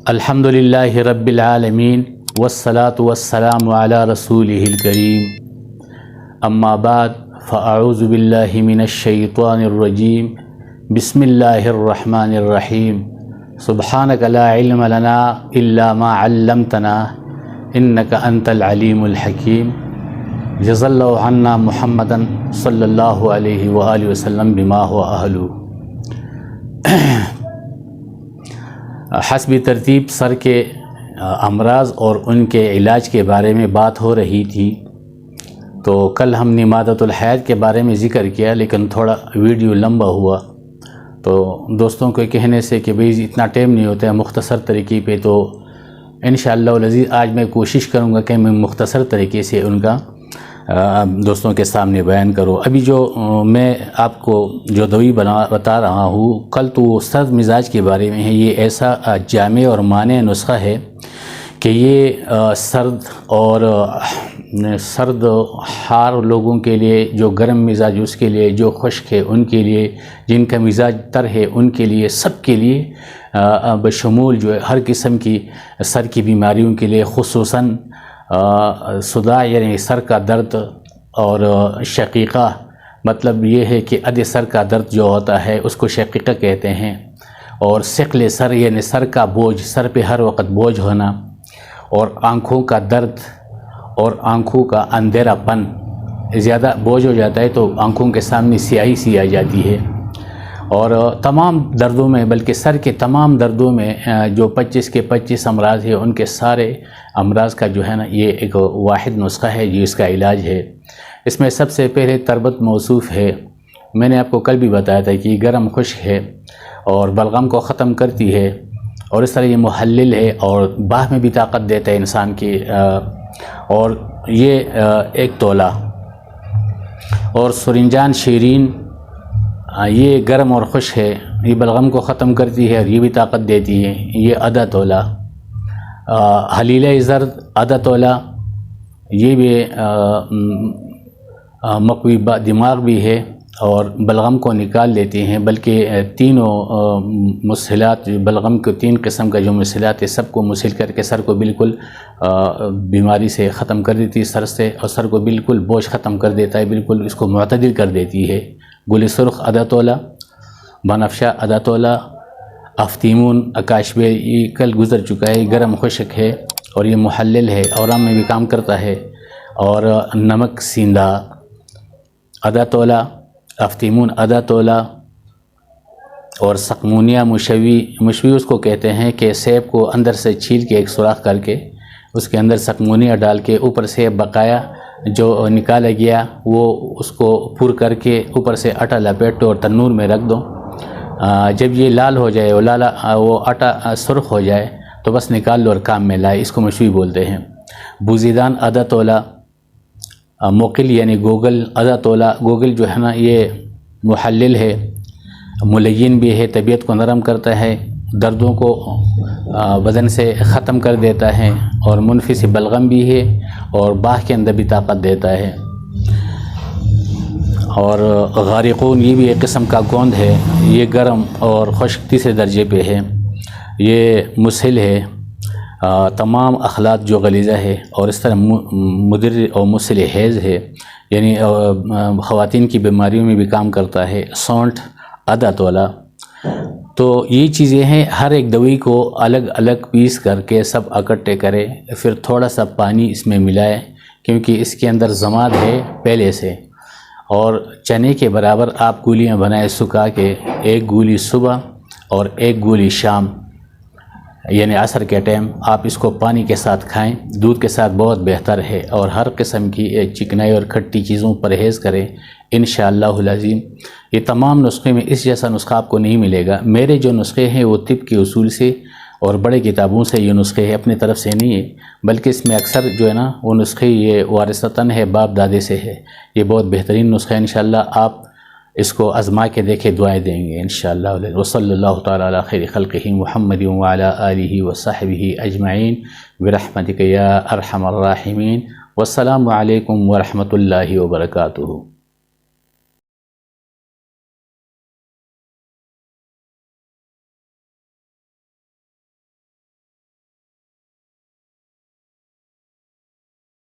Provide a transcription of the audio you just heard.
الحمدللہ رب العالمین والصلاة والسلام علی رسولہ الکریم اما بعد فاعوذ باللہ من الشیطان الرجیم بسم اللہ الرحمن الرحیم سبحانک لا علم لنا الا ما علمتنا انک انت العلیم الحکیم جزا اللہ عنا محمدا صلی اللہ علیہ وآلہ وسلم بما هو اہلہ۔ حسب ترتیب سر کے امراض اور ان کے علاج کے بارے میں بات ہو رہی تھی، تو کل ہم نے مادۃ الحیات کے بارے میں ذکر کیا، لیکن تھوڑا ویڈیو لمبا ہوا، تو دوستوں کے کہنے سے کہ بھئی اتنا ٹائم نہیں ہوتا ہے مختصر طریقے پہ، تو انشاءاللہ العزیز آج میں کوشش کروں گا کہ میں مختصر طریقے سے ان کا دوستوں کے سامنے بیان کروں۔ ابھی جو میں آپ کو جو دوائی بتا رہا ہوں، کل تو سرد مزاج کے بارے میں ہے۔ یہ ایسا جامع اور مانع نسخہ ہے کہ یہ سرد حار لوگوں کے لیے، جو گرم مزاج اس کے لیے، جو خشک ہے ان کے لیے، جن کا مزاج تر ہے ان کے لیے، سب کے لیے بشمول جو ہے ہر قسم کی سر کی بیماریوں کے لیے، خصوصاً صداع یعنی سر کا درد، اور شقیقہ مطلب یہ ہے کہ سر کا درد جو ہوتا ہے اس کو شقیقہ کہتے ہیں، اور ثقل سر یعنی سر کا بوجھ، سر پہ ہر وقت بوجھ ہونا، اور آنکھوں کا درد اور آنکھوں کا اندھیرا پن، زیادہ بوجھ ہو جاتا ہے تو آنکھوں کے سامنے سیاہی سی آ جاتی ہے۔ اور تمام دردوں میں، بلکہ سر کے تمام دردوں میں جو 25 کے 25 امراض ہیں، ان کے سارے امراض کا جو ہے نا یہ ایک واحد نسخہ ہے جو اس کا علاج ہے۔ اس میں سب سے پہلے تربت موصوف ہے۔ میں نے آپ کو کل بھی بتایا تھا کہ یہ گرم خشک ہے اور بلغم کو ختم کرتی ہے، اور اس طرح یہ محلل ہے اور باہ میں بھی طاقت دیتا ہے انسان کی، اور یہ 1 تولہ۔ اور سرنجان شیرین، یہ گرم اور خشک ہے، یہ بلغم کو ختم کرتی ہے اور یہ بھی طاقت دیتی ہے، یہ آدھا تولہ۔ حلیلہ زرد آدھا تولہ، یہ بھی مقوی دماغ بھی ہے اور بلغم کو نکال لیتی ہیں، بلکہ تینوں مسحلات، بلغم کے 3 قسم کا جو مسحلات ہے سب کو مسحل کر کے سر کو بالکل بیماری سے ختم کر دیتی ہے، سر سے، اور سر کو بالکل بوجھ ختم کر دیتا ہے، بالکل اس کو معتدل کر دیتی ہے۔ گل سرخ آدھا تولہ، بنفشہ آدھا تولہ، افطیمون اکاشبے یہ کل گزر چکا ہے، یہ گرم خشک ہے اور یہ محلل ہے، اورام میں بھی کام کرتا ہے۔ اور نمک سیندا آدھا تولہ، افطیمون آدھا تولہ، اور سقمونیہ مشوی اس کو کہتے ہیں کہ سیب کو اندر سے چھیل کے ایک سوراخ کر کے اس کے اندر سقمونیہ ڈال کے اوپر سے بقایا جو نکالا گیا وہ اس کو پور کر کے اوپر سے آٹا لپیٹ دو اور تنور میں رکھ دو۔ جب یہ لال ہو جائے، وہ آٹا سرخ ہو جائے تو بس نکال لو اور کام میں لائے، اس کو مشوی بولتے ہیں۔ بوزیدان آدھا تولہ، موقل یعنی گوگل آدھا تولہ۔ گوگل جو ہے نا یہ محلل ہے، ملین بھی ہے، طبیعت کو نرم کرتا ہے، دردوں کو بدن سے ختم کر دیتا ہے، اور منفی بلغم بھی ہے اور باہ کے اندر بھی طاقت دیتا ہے۔ اور غارقون یہ بھی ایک قسم کا گوند ہے، یہ گرم اور خشک تیسرے درجے پہ ہے، یہ مسحل ہے، تمام اخلاط جو غلیظہ ہے، اور اس طرح مدر اور مسحل حیض ہے، یعنی خواتین کی بیماریوں میں بھی کام کرتا ہے۔ سونٹھ آدھا تولہ۔ تو یہ چیزیں ہیں، ہر ایک دوائی کو الگ الگ پیس کر کے سب اکٹھے کرے، پھر تھوڑا سا پانی اس میں ملائے، کیونکہ اس کے اندر ضماد ہے پہلے سے، اور چنے کے برابر آپ گولیاں بنائے سکھا کے، 1 گولی صبح اور 1 گولی شام یعنی عصر کے ٹائم آپ اس کو پانی کے ساتھ کھائیں، دودھ کے ساتھ بہت بہتر ہے، اور ہر قسم کی چکنائی اور کھٹی چیزوں پرہیز کریں انشاءاللہ العظیم۔ یہ تمام نسخے میں اس جیسا نسخہ آپ کو نہیں ملے گا۔ میرے جو نسخے ہیں وہ طب کے اصول سے اور بڑے کتابوں سے یہ نسخے ہیں، اپنی طرف سے نہیں ہے، بلکہ اس میں اکثر جو ہے نا وہ نسخے یہ وارثتاً ہے، باپ دادے سے ہے۔ یہ بہت بہترین نسخہ ہے، انشاءاللہ آپ اس کو آزما کے دیکھے، دعائیں دیں گے انشاءاللہ۔ وصلی اللہ تعالی علی خیر خلقہ محمد وعلی آلہ وصحبہ اجمعین برحمتک یا ارحم الراحمین۔ والسلام علیکم ورحمۃ اللہ وبرکاتہ۔